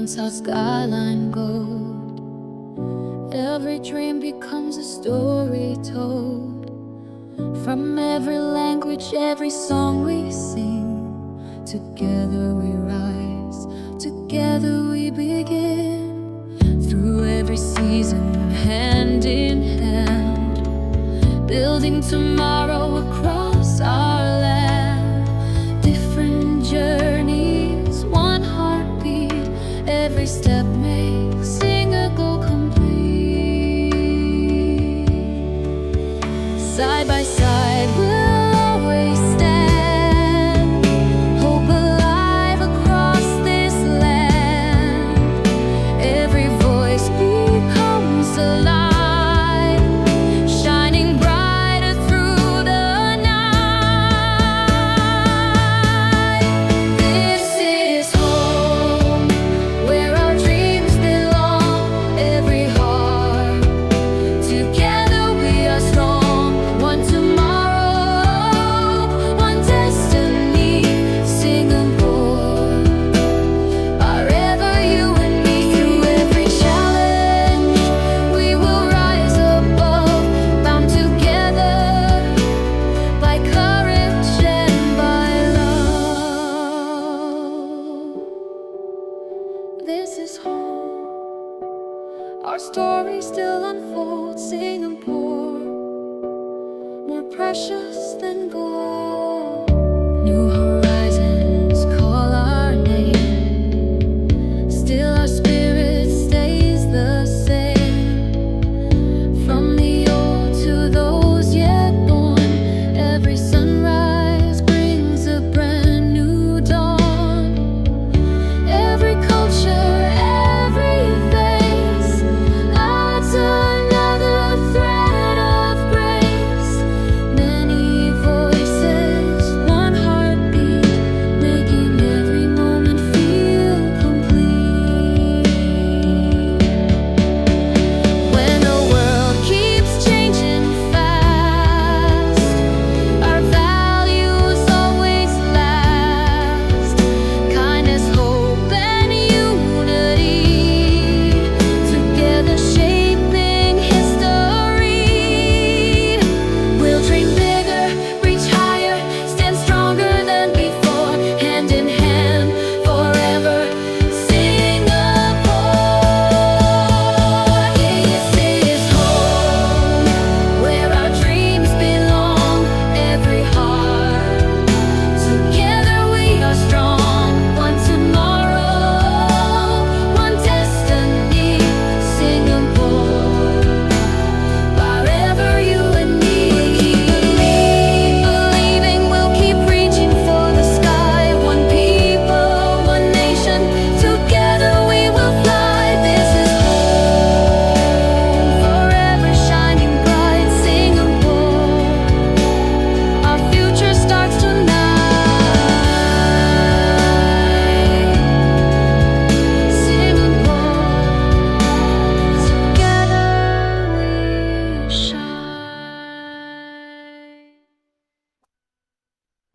once our skyline gold. Every dream becomes a story told. From every language, every song we sing. Together we rise, together we begin. Through every season, hand in hand, building tomorrow across our land. Different journeys, one heartbeat. Every step makes single complete. Side by side we'll always stand, hope alive across this land. Every voice becomes alive, shining brighter through the night. This is home, where our dreams belong. Every heart, together we are strong. One tomorrow, one destiny, Singapore. Forever you and me. Through every challenge, we will rise above, bound together by courage and by love. This is home, our story still unfolds. Singapore, more precious than gold. New